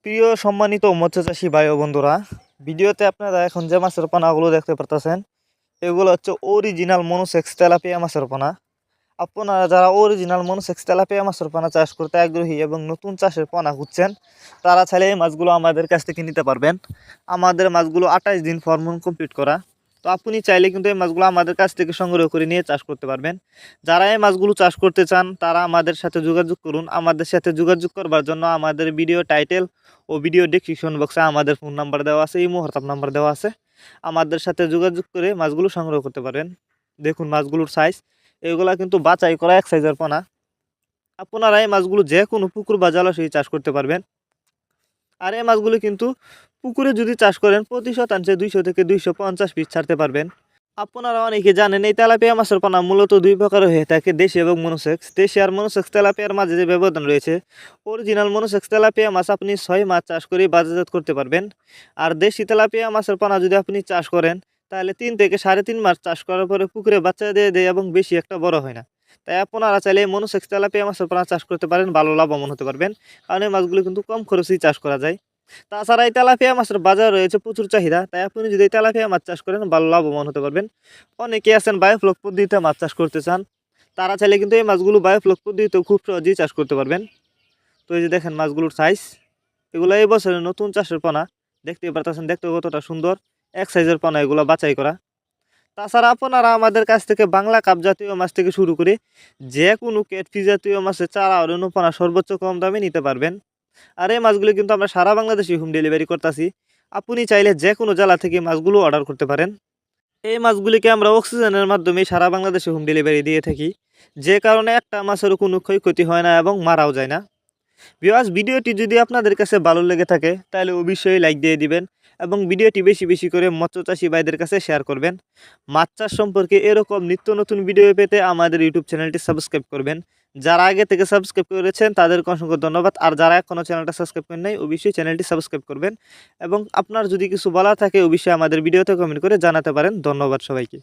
প্রিয় সম্মানিত মৎস্যচাষী ভাই ও বন্ধুরা, ভিডিওতে আপনারা এখন যে মাছের পোনাগুলো দেখতে পারতেছেন এগুলো হচ্ছে অরিজিনাল মনোসেক্স তেলাপিয়া মাছের পোনা। আপনারা যারা অরিজিনাল মনোসেক্স তেলাপিয়া মাছের পোনা চাষ করতে আগ্রহী এবং নতুন চাষের পোনা খুঁজছেন, তারা চাইলে এই মাছগুলো আমাদের কাছ থেকে নিতে পারবেন। আমাদের মাছগুলো 28 দিন ফর্মুন কমপ্লিট করা। তো আপনি চাইলে কিন্তু এই মাছগুলো আমাদের কাছ থেকে সংগ্রহ করে নিয়ে চাষ করতে পারবেন। যারা এই মাছগুলো চাষ করতে চান তারা আমাদের সাথে যোগাযোগ করুন। আমাদের সাথে যোগাযোগ করবার জন্য আমাদের ভিডিও টাইটেল ও ভিডিও ডেসক্রিপশন বক্সে আমাদের ফোন নাম্বার দেওয়া আছে, ইমো হোয়াটসঅ্যাপ নাম্বার দেওয়া আছে। আমাদের সাথে যোগাযোগ করে মাছগুলো সংগ্রহ করতে পারবেন। দেখুন মাছগুলোর সাইজ, এগুলা কিন্তু বাছাই করা এক সাইজের পোনা। আপনারা এই মাছগুলো যে কোনো পুকুর বা জলাশয়ে চাষ করতে পারবেন। আর এই মাছগুলো কিন্তু পুকুরে যদি চাষ করেন প্রতি শতাংশে 200 থেকে 250 পিস ছাড়তে পারবেন। আপনারা অনেকে জানেন এই তেলাপিয়া মাছের পোনা মূলত দুই প্রকার হয়ে থাকে, দেশি এবং মনোসেক্স। দেশি আর মনোসেক্স তেলাপিয়ার মাঝে যে ব্যবধান রয়েছে, অরিজিনাল মনোসেক্স তেলাপিয়া মাছ আপনি 6 মাস চাষ করে বাজারজাত করতে পারবেন। আর দেশি তেলাপিয়া মাছের পোনা যদি আপনি চাষ করেন তাহলে 3 থেকে 3.5 মাস চাষ করার পরে পুকুরে বাচ্চা দিয়ে দেয় এবং বেশি একটা বড় হয় না। তাই আপনারা চাইলে মনোসেক্স তেলাপিয়া মাছের পোনা চাষ করতে পারেন, ভালো লাভবান হতে পারবেন। কারণ এই মাছগুলো কিন্তু কম খরচেই চাষ করা যায়। তাছাড়া এই তেলাপিয়া মাছের বাজার রয়েছে প্রচুর চাহিদা, তাই আপনি যদি এই তেলাপিয়া মাছ চাষ করেন ভালো লাভবান হতে পারবেন। অনেকে আছেন বায়োফ্লক পদ্ধতিতে মাছ চাষ করতে চান, তারা চাইলে কিন্তু এই মাছগুলো বায়োফ্লক পদ্ধতিতেও খুব সহজেই চাষ করতে পারবেন। তো এই যে দেখেন মাছগুলোর সাইজ, এগুলো এই বছরের নতুন চাষের পোনা। দেখতে পারতেছেন দেখতে কতটা সুন্দর, এক সাইজের পোনা, এগুলো বাছাই করা। তাছাড়া আপনারা আমাদের কাছ থেকে বাংলা কাপ জাতীয় মাছ থেকে শুরু করে যে কোনো ক্যাটফিশ জাতীয় মাছের চারা আর পোনা সর্বোচ্চ কম দামে নিতে পারবেন। আর এই মাছগুলো কিন্তু আমরা সারা বাংলাদেশে হোম ডেলিভারি করতেছি। আপনি চাইলে যে কোনো জেলা থেকে মাছগুলো অর্ডার করতে পারেন। এই মাছগুলিকে আমরা অক্সিজেনের মাধ্যমে সারা বাংলাদেশে হোম ডেলিভারি দিয়ে থাকি, যে কারণে একটা মাছেরও কোনো ক্ষয়ক্ষতি হয় না এবং মারাও যায় না। ভিউয়ার্স, ভিডিওটি যদি আপনাদের কাছে ভালো লেগে থাকে তাহলে অবশ্যই লাইক দিয়ে দিবেন এবং ভিডিওটি বেশি বেশি করে মৎস্যচাষী ভাইদের কাছে শেয়ার করবেন। মাছ চাষ সম্পর্কে এরকম নিত্য নতুন ভিডিও পেতে আমাদের ইউটিউব চ্যানেলটি সাবস্ক্রাইব করবেন। যারা আগে থেকে সাবস্ক্রাইব করেছেন তাদেরকে অসংখ্য ধন্যবাদ। আর যারা এখনও চ্যানেলটা সাবস্ক্রাইব করেন নাই অবশ্যই চ্যানেলটি সাবস্ক্রাইব করবেন এবং আপনার যদি কিছু বলা থাকে অবশ্যই আমাদের ভিডিওতে কমেন্ট করে জানাতে পারেন। ধন্যবাদ সবাইকে।